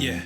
Yeah.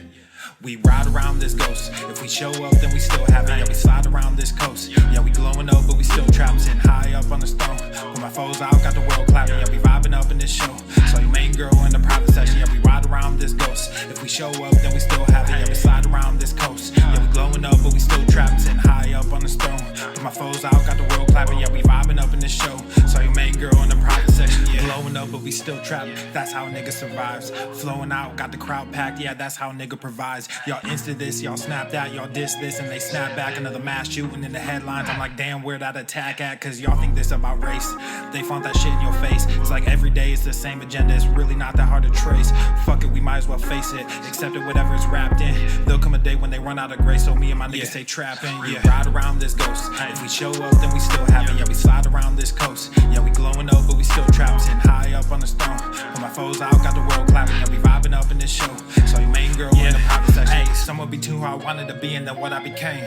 We ride around this ghost. If we show up, then we still have it. Yeah, we slide around this coast. Yeah, we glowing up, but we still trapped. Sitting high up on the stone. When my foes out, got the world clapping. Yeah, we vibing up in this show. So your main girl in the private session. Yeah, we ride around this ghost. If we show up, then we still have it. Yeah, we slide around this coast. Yeah, we glowing up, but we still trapped. Sitting high up on the stone. When my foes out, got the world clapping. Yeah, we vibing up in this show. So your main girl in the private section. Yeah, glowing up, but we still trapped. That's how a nigga survives. Flowing out, got the crowd packed. Yeah, that's how a nigga provides. Y'all insta this, y'all snap that, y'all diss this, and they snap back. Another mass shooting in the headlines. I'm like, damn, where that attack at? Cause y'all think this about race. They font that shit in your face. It's like every day it's the same agenda. It's really not that hard to trace. Fuck it, we might as well face it. Accept it, whatever it's wrapped in. There'll come a day when they run out of grace. So me and my niggas stay trapping. Yeah, ride around this ghost. If we show up, then we still have it. Yeah, we slide around this coast. Yeah, we glowing up, but we still trapped. Sitting high up on the stone. When my foes out, got the world clapping. Yeah, we vibing up in this show. So your main girl in the private section. Hey, someone be too who I wanted to be and then what I became.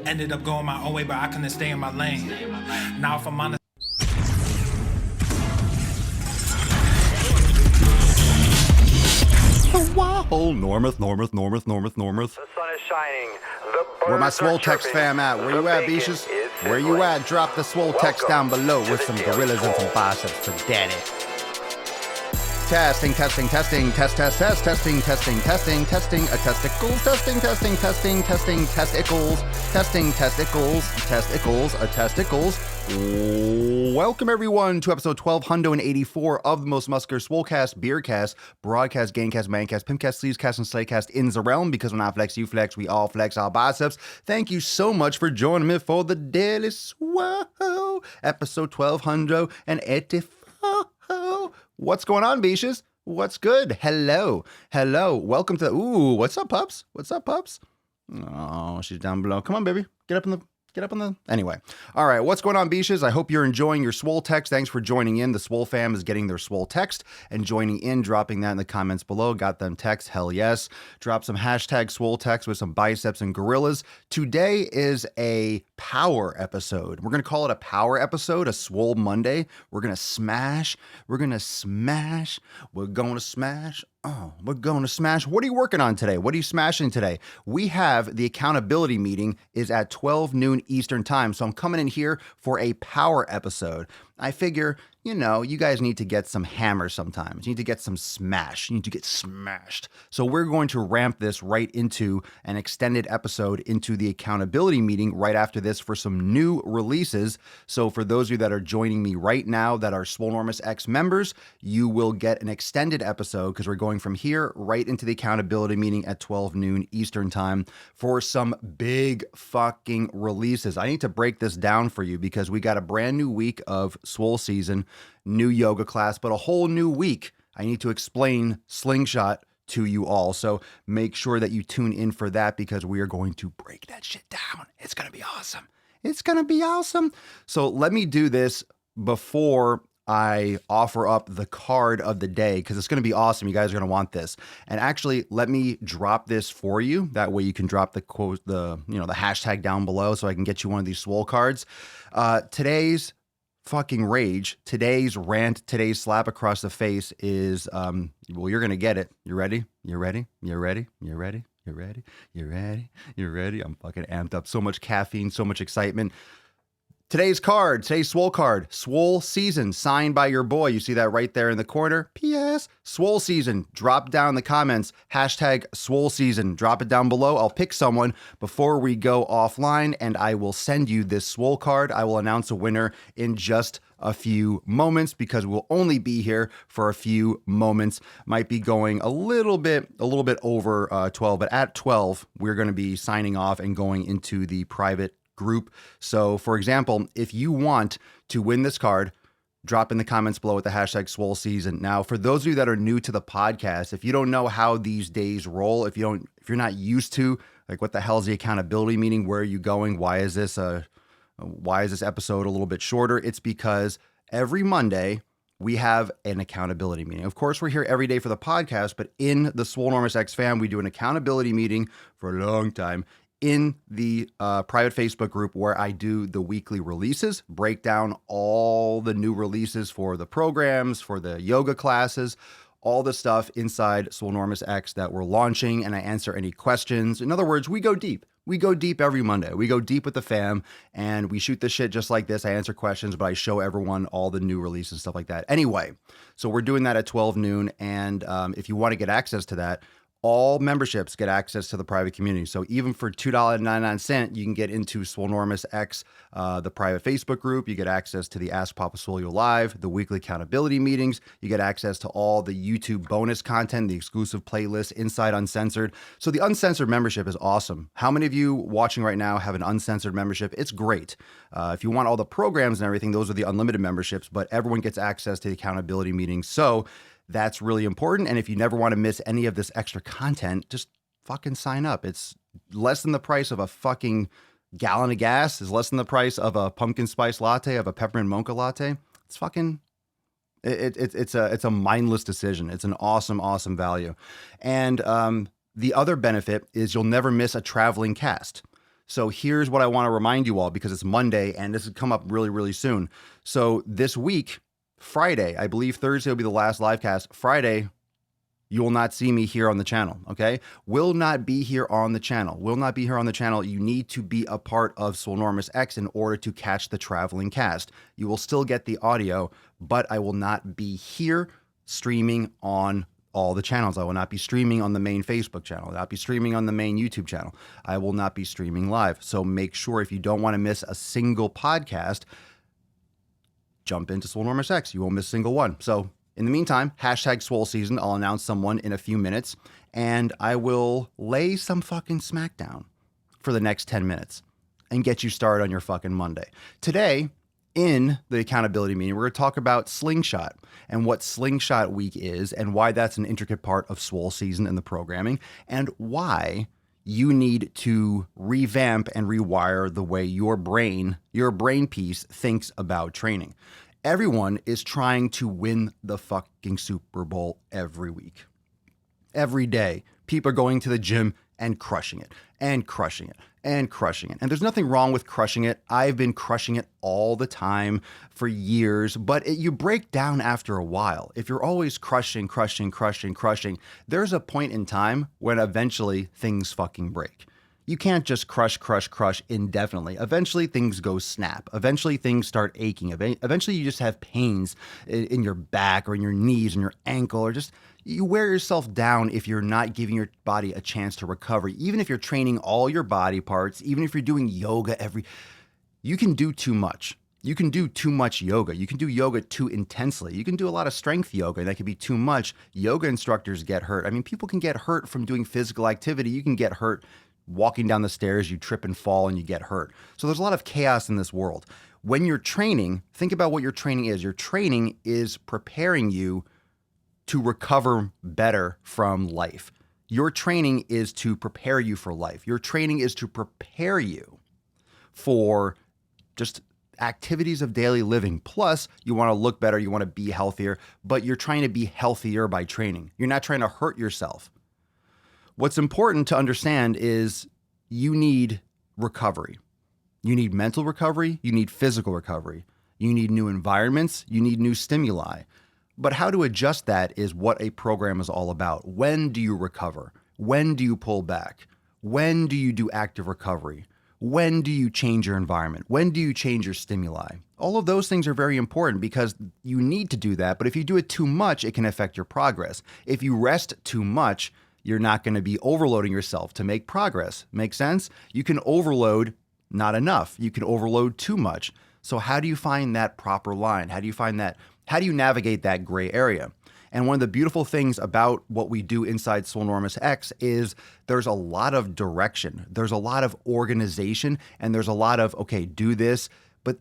Ended up going my own way, but I couldn't stay in my lane. Now if I'm honest. Wow, Normuth. The sun is shining. Where my Swole text fam at? Where you at, Beaches? Where you at? Drop the Swole text down below with some gorillas and some biceps for daddy. Testing, a testicles, a testicles. Welcome everyone to episode 1284 of the most muscular Swolecast, Beercast, Broadcast, Gamecast, Mancast, Pimpcast, Sleevescast, and Slaycast in the realm, because when I flex, you flex, we all flex our biceps. Thank you so much for joining me for the Daily Swole, episode 1284. What's going on, Beaches? What's good? Hello. Welcome to what's up, pups? Oh, she's down below. Come on, baby. Get up on the anyway. All right, what's going on, Beaches? I hope you're enjoying your Swole text. Thanks for joining in. The Swole fam is getting their Swole text and joining in, dropping that in the comments below. Got them text, hell yes. Drop some hashtag Swole text with some biceps and gorillas. Today is a power episode. We're going to call it a power episode, a Swole Monday. We're going to smash. We're going to smash. What are you working on today? What are you smashing today? We have the accountability meeting is at 12 noon Eastern time. So I'm coming in here for a power episode. I figure, you guys need to get some hammer sometimes. You need to get some smash. You need to get smashed. So we're going to ramp this right into an extended episode into the accountability meeting right after this for some new releases. So for those of you that are joining me right now that are Swolenormous X members, you will get an extended episode because we're going from here right into the accountability meeting at 12 noon Eastern time for some big fucking releases. I need to break this down for you because we got a brand new week of Swole season, new yoga class, but a whole new week. I need to explain Slingshot to you all. So make sure that you tune in for that because we are going to break that shit down. It's going to be awesome. So let me do this before I offer up the card of the day because it's going to be awesome. You guys are going to want this. And actually, let me drop this for you. That way you can drop the quote, the hashtag down below so I can get you one of these Swole cards. Today's fucking rage, today's rant, today's slap across the face is, you're going to get it. You ready? I'm fucking amped up. So much caffeine, so much excitement. Today's Swole card, Swole Season, signed by your boy. You see that right there in the corner? P.S. Swole Season. Drop down in the comments, hashtag Swole Season. Drop it down below. I'll pick someone before we go offline, and I will send you this Swole card. I will announce a winner in just a few moments because we'll only be here for a few moments. Might be going a little bit over 12, but at 12, we're going to be signing off and going into the private group. So for example, if you want to win this card, drop in the comments below with the hashtag Swole Season. Now, for those of you that are new to the podcast, if you don't know how these days roll, if you're not used to like what the hell is the accountability meeting, where are you going, why is this episode a little bit shorter? It's because every Monday we have an accountability meeting. Of course, we're here every day for the podcast, but in the Swolenormous X fam, we do an accountability meeting for a long time in the private Facebook group where I do the weekly releases, break down all the new releases for the programs, for the yoga classes, all the stuff inside Swolenormous X that we're launching, and I answer any questions. In other words, we go deep. We go deep every Monday. We go deep with the fam, and we shoot this shit just like this. I answer questions, but I show everyone all the new releases and stuff like that. Anyway, so we're doing that at 12 noon, and if you want to get access to that, all memberships get access to the private community. So even for $2.99, you can get into Swolenormous X, the private Facebook group. You get access to the Ask Papa Swole Live, the weekly accountability meetings. You get access to all the YouTube bonus content, the exclusive playlists, Inside Uncensored. So the uncensored membership is awesome. How many of you watching right now have an uncensored membership? It's great. If you want all the programs and everything, those are the unlimited memberships, but everyone gets access to the accountability meetings. So that's really important. And if you never want to miss any of this extra content, just fucking sign up. It's less than the price of a fucking gallon of gas. It's less than the price of a pumpkin spice latte, of a peppermint mocha latte. It's fucking, it's a mindless decision. It's an awesome, awesome value. And the other benefit is you'll never miss a traveling cast. So here's what I want to remind you all, because it's Monday and this has come up really, really soon. So this week, Friday, I believe Thursday will be the last live cast. Friday, you will not see me here on the channel, okay? Will not be here on the channel. Will not be here on the channel. You need to be a part of Swolenormous X in order to catch the traveling cast. You will still get the audio, but I will not be here streaming on all the channels. I will not be streaming on the main Facebook channel. I will not be streaming on the main YouTube channel. I will not be streaming live. So make sure, if you don't want to miss a single podcast, jump into Swolenormous X. You won't miss a single one. So in the meantime, hashtag Swole Season. I'll announce someone in a few minutes, and I will lay some fucking smackdown for the next 10 minutes and get you started on your fucking Monday. Today, in the accountability meeting, we're going to talk about Slingshot and what Slingshot Week is and why that's an intricate part of Swole Season and the programming, and why you need to revamp and rewire the way your brain piece thinks about training. Everyone is trying to win the fucking Super Bowl every week. Every day, people are going to the gym and crushing it and crushing it and crushing it. And there's nothing wrong with crushing it. I've been crushing it all the time for years, but you break down after a while. If you're always crushing, there's a point in time when eventually things fucking break. You can't just crush indefinitely. Eventually things go snap. Eventually things start aching. Eventually you just have pains in your back or in your knees and your ankle, or just you wear yourself down if you're not giving your body a chance to recover. Even if you're training all your body parts, even if you're doing yoga you can do too much. You can do too much yoga. You can do yoga too intensely. You can do a lot of strength yoga, and that can be too much. Yoga instructors get hurt. I mean, people can get hurt from doing physical activity. You can get hurt walking down the stairs, you trip and fall and you get hurt. So there's a lot of chaos in this world. When you're training, think about what your training is. Your training is preparing you to recover better from life. Your training is to prepare you for life. Your training is to prepare you for just activities of daily living. Plus, you want to look better, you want to be healthier, but you're trying to be healthier by training. You're not trying to hurt yourself. What's important to understand is you need recovery. You need mental recovery. You need physical recovery. You need new environments. You need new stimuli. But how to adjust that is what a program is all about. When do you recover? When do you pull back? When do you do active recovery? When do you change your environment? When do you change your stimuli? All of those things are very important because you need to do that. But if you do it too much, it can affect your progress. If you rest too much, you're not going to be overloading yourself to make progress. Make sense? You can overload not enough. You can overload too much. So how do you find that proper line? How do you navigate that gray area? And one of the beautiful things about what we do inside Swolenormous X is there's a lot of direction. There's a lot of organization, and there's a lot of, okay, do this, but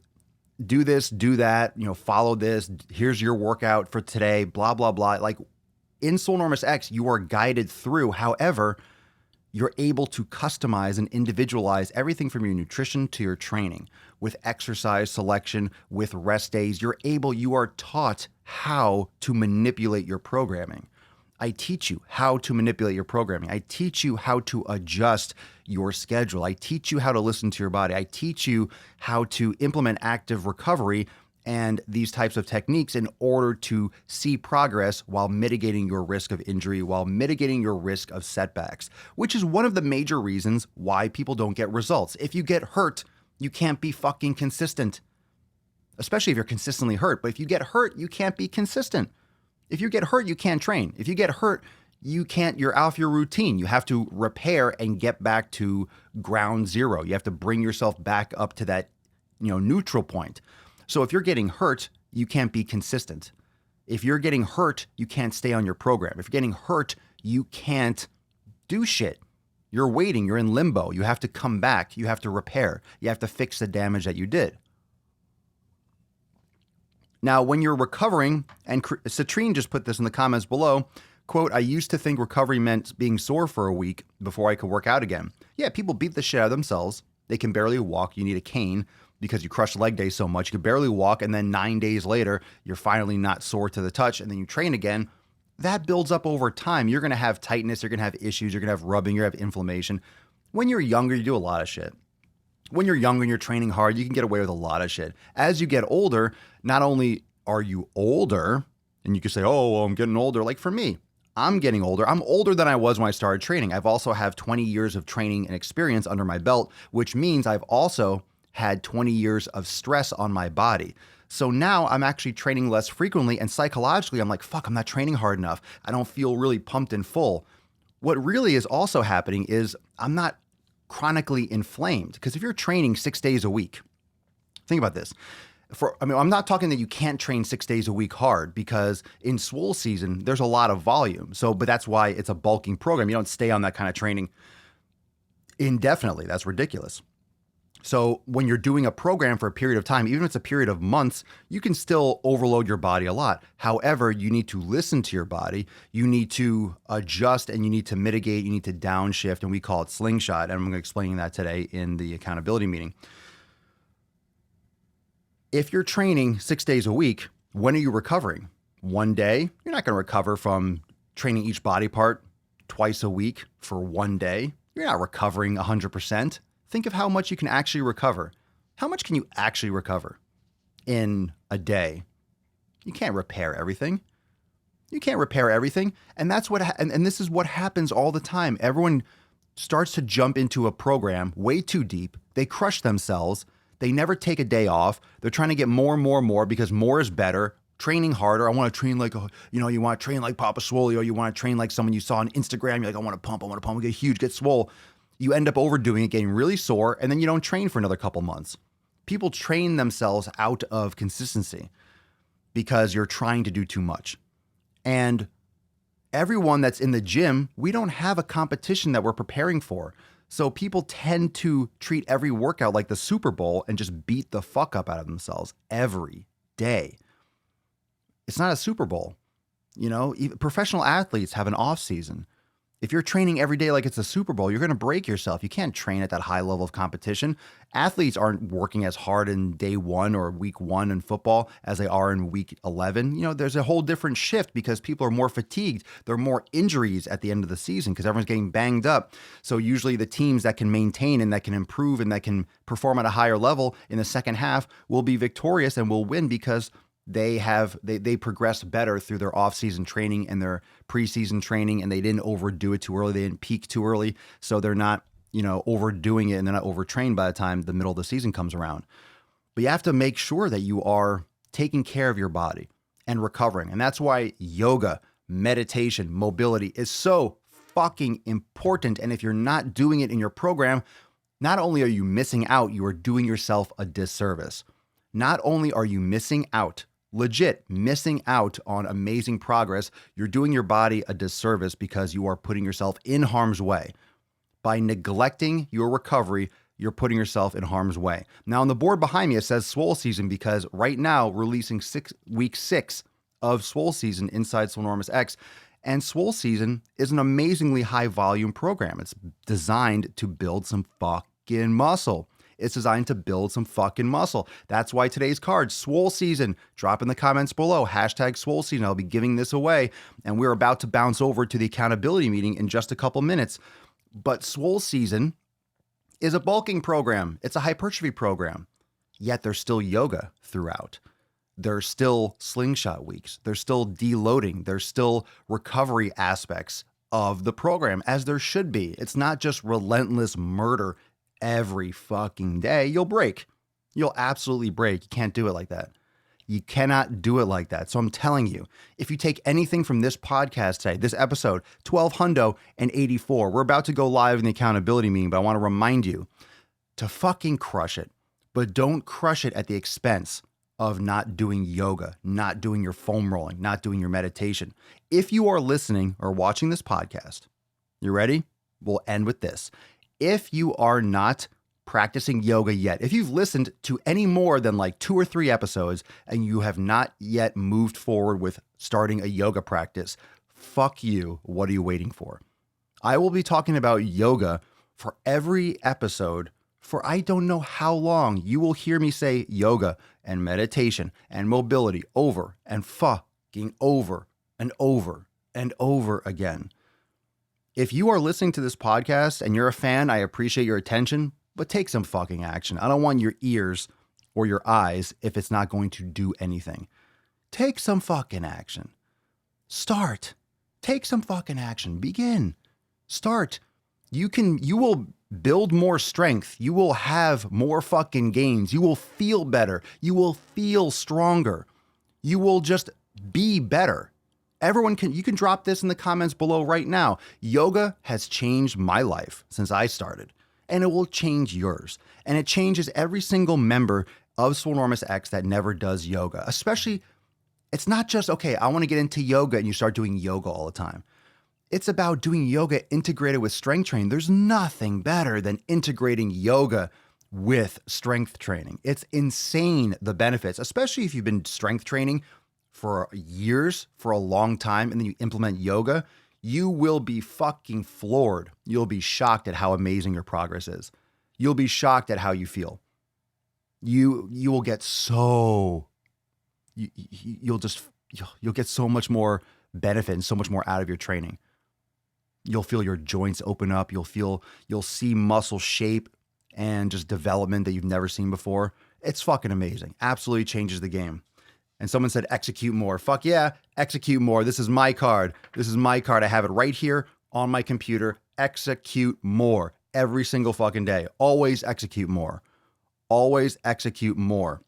do this, do that, follow this. Here's your workout for today, blah, blah, blah. Like, in Swolenormous X, you are guided through. However, you're able to customize and individualize everything from your nutrition to your training with exercise selection, with rest days. You are taught how to manipulate your programming. I teach you how to manipulate your programming. I teach you how to adjust your schedule. I teach you how to listen to your body. I teach you how to implement active recovery and these types of techniques in order to see progress while mitigating your risk of injury, while mitigating your risk of setbacks, which is one of the major reasons why people don't get results. If you get hurt, you can't be fucking consistent, especially if you're consistently hurt. But if you get hurt, you can't be consistent. If you get hurt, you can't train. If you get hurt, you're off your routine. You have to repair and get back to ground zero. You have to bring yourself back up to that, neutral point. So if you're getting hurt, you can't be consistent. If you're getting hurt, you can't stay on your program. If you're getting hurt, you can't do shit. You're waiting, you're in limbo. You have to come back, you have to repair, you have to fix the damage that you did. Now, when you're recovering, and Citrine just put this in the comments below, quote, "I used to think recovery meant being sore for a week before I could work out again." Yeah, people beat the shit out of themselves. They can barely walk. You need a cane because you crushed leg day so much. You can barely walk, and then 9 days later, you're finally not sore to the touch, and then you train again. That builds up over time. You're going to have tightness. You're going to have issues. You're going to have rubbing. You're going to have inflammation. When you're younger, you do a lot of shit. When you're younger and you're training hard, you can get away with a lot of shit. As you get older, not only are you older, and you can say, oh, well, I'm getting older. Like for me, I'm getting older. I'm older than I was when I started training. I've also have 20 years of training and experience under my belt, which means I've also had 20 years of stress on my body. So now I'm actually training less frequently, and psychologically, I'm like, fuck, I'm not training hard enough. I don't feel really pumped and full. What really is also happening is I'm not chronically inflamed, because if you're training 6 days a week, think about this. I'm not talking that you can't train 6 days a week hard, because in Swole season, there's a lot of volume. But that's why it's a bulking program. You don't stay on that kind of training indefinitely. That's ridiculous. So when you're doing a program for a period of time, even if it's a period of months, you can still overload your body a lot. However, you need to listen to your body. You need to adjust, and you need to mitigate. You need to downshift, and we call it slingshot. And I'm going to explain that today in the accountability meeting. If you're training 6 days a week, when are you recovering? One day? You're not going to recover from training each body part twice a week for one day. You're not recovering 100%. Think of how much you can actually recover. How much can you actually recover in a day? You can't repair everything. You can't repair everything. And that's what, and this is what happens all the time. Everyone starts to jump into a program way too deep. They crush themselves. They never take a day off. They're trying to get more and more and more because more is better. Training harder. I want to train like, you want to train like Papa Swole, or you want to train like someone you saw on Instagram. You're like, I want to pump, get huge, get swole. You end up overdoing it, getting really sore, and then you don't train for another couple months. People train themselves out of consistency because you're trying to do too much. And everyone that's in the gym, we don't have a competition that we're preparing for. So people tend to treat every workout like the Super Bowl and just beat the fuck up out of themselves every day. It's not a Super Bowl. Even professional athletes have an off season. If you're training every day like it's a Super Bowl, you're going to break yourself. You can't train at that high level of competition. Athletes aren't working as hard in day one or week one in football as they are in week 11. There's a whole different shift because people are more fatigued. There are more injuries at the end of the season because everyone's getting banged up. So usually the teams that can maintain and that can improve and that can perform at a higher level in the second half will be victorious and will win because they progressed better through their off-season training and their preseason training, and they didn't overdo it too early. They didn't peak too early, so they're not, overdoing it, and they're not overtrained by the time the middle of the season comes around. But you have to make sure that you are taking care of your body and recovering, and that's why yoga, meditation, mobility is so fucking important. And if you're not doing it in your program, not only are you missing out, you are doing yourself a disservice. Not only are you missing out, legit missing out on amazing progress, you're doing your body a disservice because you are putting yourself in harm's way. By neglecting your recovery, you're putting yourself in harm's way. Now on the board behind me, it says Swole season because right now releasing week 6 of Swole season inside Swolenormous X. And Swole season is an amazingly high volume program. It's designed to build some fucking muscle. It's designed to build some fucking muscle. That's why today's card, Swole season, drop in the comments below, #Swole season. I'll be giving this away. And we're about to bounce over to the accountability meeting in just a couple minutes. But Swole season is a bulking program. It's a hypertrophy program. Yet there's still yoga throughout. There's still slingshot weeks. There's still deloading. There's still recovery aspects of the program, as there should be. It's not just relentless murder every fucking day. You'll break. You'll absolutely break. You can't do it like that. You cannot do it like that. So I'm telling you, if you take anything from this podcast today, this episode 1284, we're about to go live in the accountability meeting, but I want to remind you to fucking crush it. But don't crush it at the expense of not doing yoga, not doing your foam rolling, not doing your meditation. If you are listening or watching this podcast, you ready? We'll end with this. If you are not practicing yoga yet, if you've listened to any more than like 2 or 3 episodes and you have not yet moved forward with starting a yoga practice, fuck you. What are you waiting for? I will be talking about yoga for every episode for I don't know how long. You will hear me say yoga and meditation and mobility over and fucking over and over and over again. If you are listening to this podcast and you're a fan, I appreciate your attention, but take some fucking action. I don't want your ears or your eyes if it's not going to do anything. Take some fucking action. Start. Take some fucking action. Begin. Start. You will build more strength. You will have more fucking gains. You will feel better. You will feel stronger. You will just be better. You can drop this in the comments below right now. Yoga has changed my life since I started, and it will change yours. And it changes every single member of Swolenormous X that never does yoga. Especially, it's not just, okay, I want to get into yoga and you start doing yoga all the time. It's about doing yoga integrated with strength training. There's nothing better than integrating yoga with strength training. It's insane, the benefits, especially if you've been strength training for years, for a long time, and then you implement yoga. You will be fucking floored. You'll be shocked at how amazing your progress is. You'll be shocked at how you feel. You will get so, you'll get so much more benefit and so much more out of your training. You'll feel your joints open up. You'll see muscle shape and just development that you've never seen before. It's fucking amazing. Absolutely changes the game. And someone said, execute more. Fuck yeah, execute more. This is my card. This is my card. I have it right here on my computer. Execute more every single fucking day. Always execute more. Always execute more.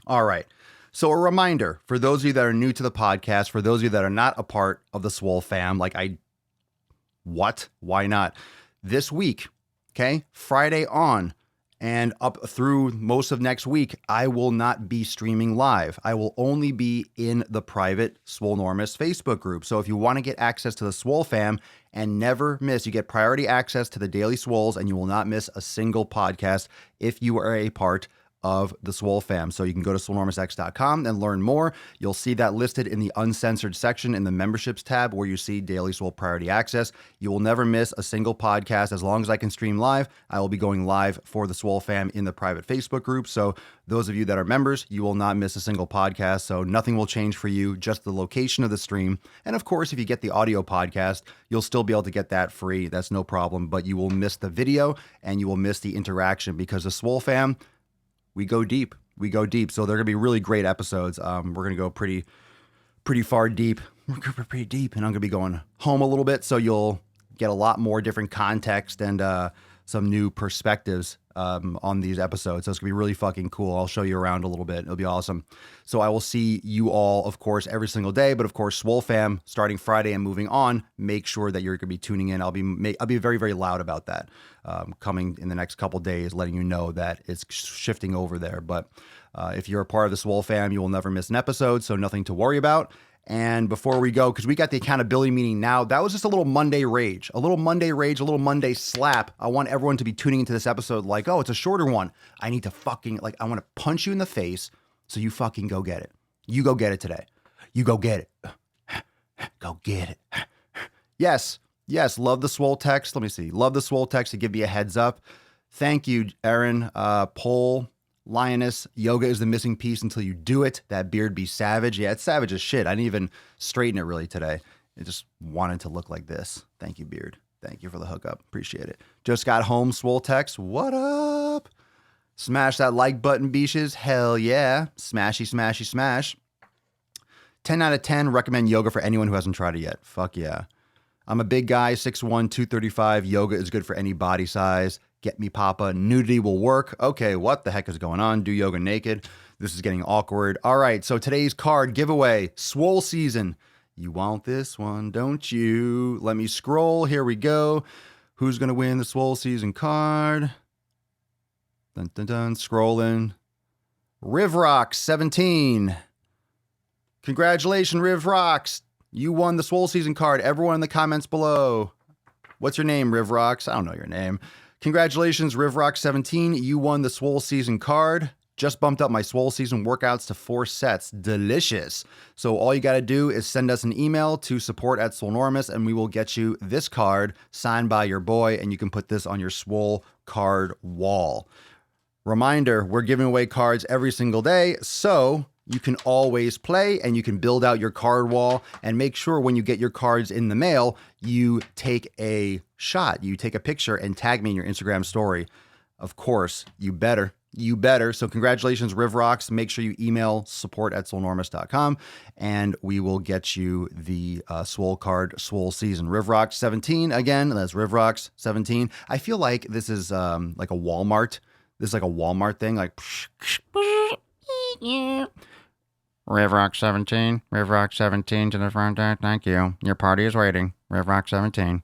All right. So a reminder for those of you that are new to the podcast, for those of you that are not a part of the Swole fam, why not? This week, okay, Friday on and up through most of next week, I will not be streaming live. I will only be in the private Swolenormous Facebook group. So if you want to get access to the Swole fam and never miss, you get priority access to the daily Swoles and you will not miss a single podcast if you are a part of the Swole fam. So you can go to swolenormousx.com and learn more. You'll see that listed in the uncensored section in the memberships tab where you see daily Swole priority access. You will never miss a single podcast. As long as I can stream live, I will be going live for the Swole fam in the private Facebook group. So those of you that are members, you will not miss a single podcast. So nothing will change for you, just the location of the stream. And of course, if you get the audio podcast, you'll still be able to get that free. That's no problem, but you will miss the video and you will miss the interaction because the Swole fam, we go deep. So they're going to be really great episodes. We're going to go pretty far deep. We're going to be pretty deep, and I'm going to be going home a little bit. So you'll get a lot more different context and some new perspectives on these episodes. So it's going to be really fucking cool. I'll show you around a little bit. It'll be awesome. So I will see you all, of course, every single day. But of course, Swole fam, starting Friday and moving on, make sure that you're going to be tuning in. I'll be very, very loud about that coming in the next couple days, letting you know that it's shifting over there. But if you're a part of the Swole fam, you will never miss an episode. So nothing to worry about. And before we go, because we got the accountability meeting now, that was just a little Monday rage, a little Monday slap. I want everyone to be tuning into this episode like, oh, it's a shorter one. I need to fucking, I want to punch you in the face. So you fucking go get it. You go get it today. You go get it. Go get it. Yes. Love the Swole text. Let me see. Love the Swole text to give me a heads up. Thank you, Aaron. Poll. Lioness, yoga is the missing piece until you do it. That beard be savage. Yeah, it's savage as shit. I didn't even straighten it really today. It just wanted to look like this. Thank you, beard. Thank you for the hookup. Appreciate it. Just got home, Swole text. What up? Smash that like button, beaches. Hell yeah. Smashy, smashy, smash. 10 out of 10, recommend yoga for anyone who hasn't tried it yet. Fuck yeah. I'm a big guy, 6'1", 235. Yoga is good for any body size. Get me, papa. Nudity will work. Okay, what the heck is going on? Do yoga naked. This is getting awkward. All right, so today's card giveaway, Swole season. You want this one, don't you? Let me scroll. Here we go. Who's going to win the Swole season card? Dun, dun, dun. Scrolling. Rivrock 17. Congratulations, Rivrocks. You won the Swole season card. Everyone in the comments below. What's your name, Rivrocks? I don't know your name. Congratulations, Rivrock17. You won the Swole season card. Just bumped up my Swole season workouts to 4 sets. Delicious. So all you got to do is send us an email to support@Swolenormous, and we will get you this card signed by your boy, and you can put this on your Swole card wall. Reminder, we're giving away cards every single day, so you can always play and you can build out your card wall, and make sure when you get your cards in the mail, you take a shot, you take a picture and tag me in your Instagram story. Of course, you better. So congratulations, Rivrocks. Make sure you email support@Swolenormous.com and we will get you the Swole card, Swole season. Rivrock17, again, that's Rivrock17. I feel like this is like a Walmart. This is like a Walmart thing, like Rivrock17 to the front there. Thank you. Your party is waiting. Rivrock17.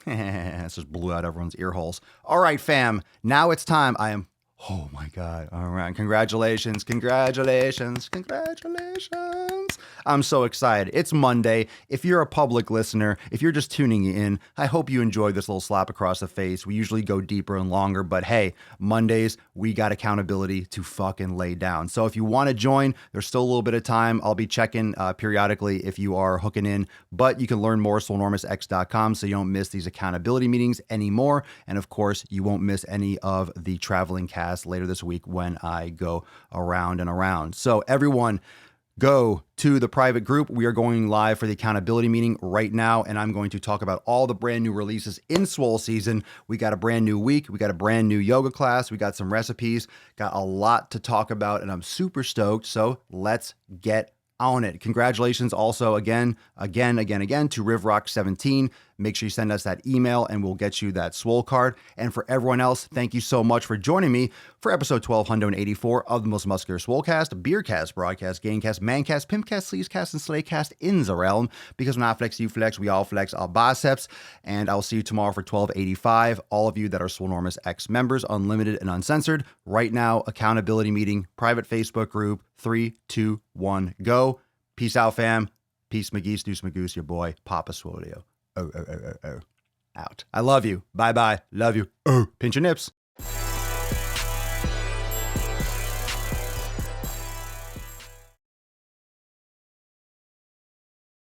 This just blew out everyone's ear holes. All right, fam. Now it's time. Oh my God. All right. Congratulations. I'm so excited. It's Monday. If you're a public listener, if you're just tuning in, I hope you enjoyed this little slap across the face. We usually go deeper and longer, but hey, Mondays, we got accountability to fucking lay down. So if you want to join, there's still a little bit of time. I'll be checking periodically if you are hooking in, but you can learn more at swolenormousx.com so you don't miss these accountability meetings anymore. And of course, you won't miss any of the traveling cast later this week when I go around and around. So everyone, go to the private group. We are going live for the accountability meeting right now, and I'm going to talk about all the brand new releases in Swole season. We got a brand new week. We got a brand new yoga class. We got some recipes. Got a lot to talk about, and I'm super stoked. So let's get on it. Congratulations also again to Rivrock17. Make sure you send us that email and we'll get you that Swole card. And for everyone else, thank you so much for joining me for episode 1284 of the Most Muscular Swolecast, Beercast, Broadcast, Gamecast, Mancast, Pimpcast, Sleazecast, and Slaycast in the realm. Because when I flex, you flex, we all flex our biceps. And I'll see you tomorrow for 1285. All of you that are Swolenormous X members, unlimited and uncensored. Right now, accountability meeting, private Facebook group, 3, 2, 1, go. Peace out, fam. Peace, McGeese, Deuce, Magoose, your boy, Papa Swolio. Oh. Out. I love you. Bye-bye. Love you. Oh. Pinch your nips.